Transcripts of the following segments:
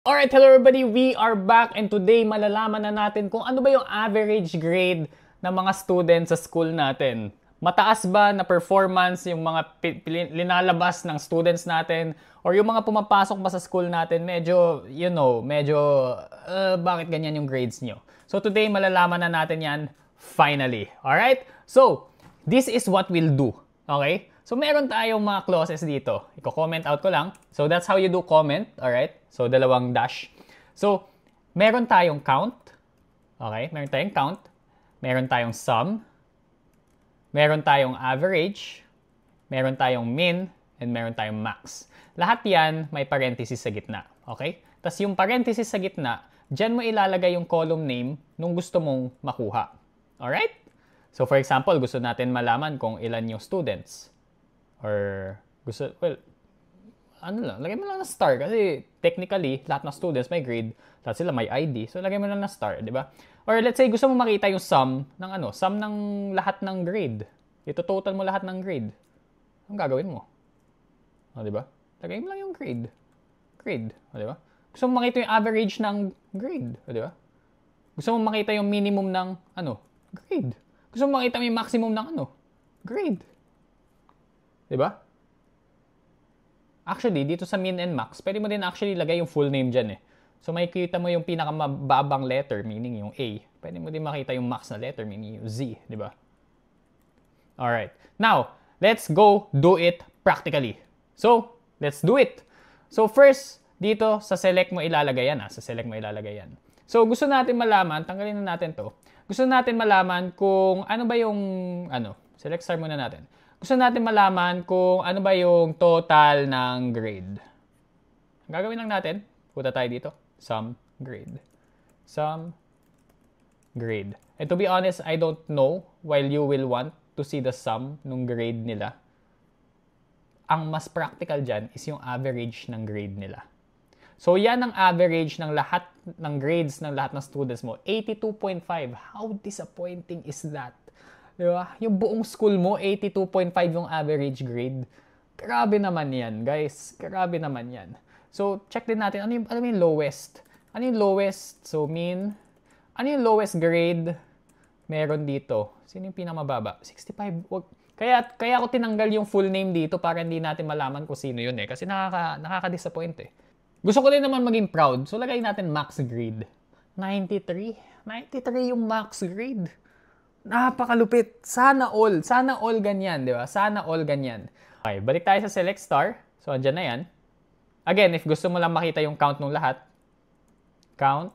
Alright, hello everybody! We are back and today malalaman na natin kung ano ba yung average grade ng mga students sa school natin. Mataas ba na performance yung mga linalabas ng students natin or yung mga pumapasok ba sa school natin medyo, bakit ganyan yung grades nyo? So today malalaman na natin yan finally. Alright? So, this is what we'll do. Okay? So, meron tayong mga clauses dito. Iko-comment out ko lang. So, that's how you do comment. Alright? So, dalawang dash. So, meron tayong count. Okay? Meron tayong count. Meron tayong sum. Meron tayong average. Meron tayong min. And meron tayong max. Lahat yan may parenthesis sa gitna. Okay? Tapos yung parenthesis sa gitna, dyan mo ilalagay yung column name nung gusto mong makuha. Alright? So, for example, gusto natin malaman kung ilan yung students. Or gusto, lagay mo lang na star kasi technically, lahat ng students may grade, lahat sila may ID. So, lagay mo lang na star, di ba? Or let's say, gusto mo makita yung sum ng lahat ng grade. Ito total mo lahat ng grade. Anong gagawin mo? O, di ba? Lagay mo lang yung grade. Grade, o, di ba? Gusto mo makita yung average ng grade, o, di ba? Gusto mo makita yung minimum ng, grade. Gusto mo makita yung maximum ng, grade. Diba? Actually, dito sa min and max, pwede mo din actually lagay yung full name dyan eh. So, makikita mo yung pinakamababang letter, meaning yung A. Pwede mo din makita yung max na letter, meaning yung Z. Diba? Alright. Now, let's go do it practically. So, let's do it. So, first, dito sa select mo ilalagay yan. Sa select mo ilalagay yan. So, gusto natin malaman, tanggalin na natin to. Gusto natin malaman kung ano ba yung, select star muna natin. Gusto natin malaman kung ano ba yung total ng grade. Ang gagawin lang natin, punta tayo dito, sum grade. Sum grade. And to be honest, I don't know while you will want to see the sum ng grade nila. Ang mas practical dyan is yung average ng grade nila. So yan ang average ng lahat ng grades ng lahat ng students mo. 82.5. How disappointing is that? Diba? Yung buong school mo, 82.5 yung average grade. Grabe naman yan, guys. Grabe naman yan. So, check din natin, ano yung lowest? Ano yung lowest? So, mean. Ano yung lowest grade meron dito? Sino yung pinamababa? 65. Kaya ako tinanggal yung full name dito para hindi natin malaman kung sino yun eh. Kasi nakaka-disappoint eh. Gusto ko din naman maging proud. So, lagay natin max grade. 93. 93 yung max grade. Napakalupit. Sana all ganyan, di ba? Sana all ganyan. Okay, balik tayo sa select star. So, andyan na yan. Again, if gusto mo lang makita yung count ng lahat, count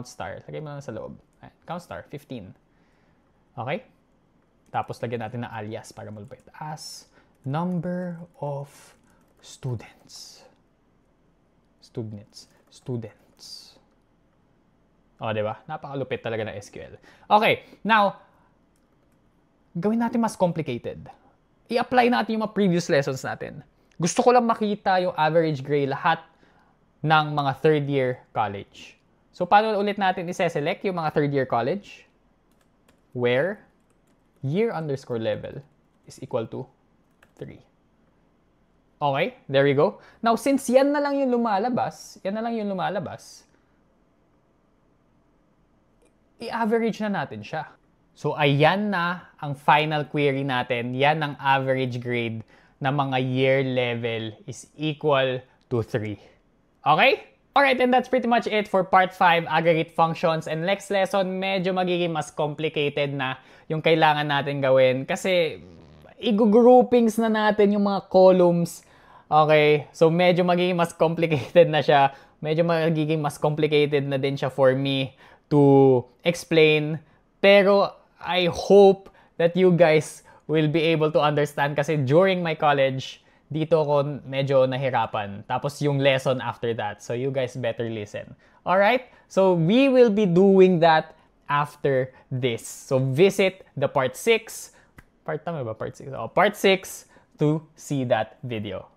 star. Lagay mo lang sa loob. Count star, 15. Okay? Tapos, lagyan natin na alias para malupit. As number of students. Students. O, diba? Napakalupit talaga ng SQL. Okay, now, gawin natin mas complicated. I-apply natin yung mga previous lessons natin. Gusto ko lang makita yung average grade lahat ng mga third year college. So, paano ulit natin i-select yung mga third year college? Where year_level is equal to 3. Okay, there you go. Now, since yan na lang yung lumalabas, i-average na natin siya. So, ayan na ang final query natin. Yan ang average grade na mga year level is equal to 3. Okay? Alright, and that's pretty much it for part 5, aggregate functions. And next lesson, medyo magiging mas complicated na yung kailangan natin gawin. Kasi, i-groupings na natin yung mga columns. Okay? So, medyo magiging mas complicated na siya. Medyo magiging mas complicated na din siya for me to explain, pero I hope that you guys will be able to understand kasi during my college, dito ako medyo nahirapan. Tapos yung lesson after that. So you guys better listen. Alright? So we will be doing that after this. So visit the part 6. Part 6 to see that video.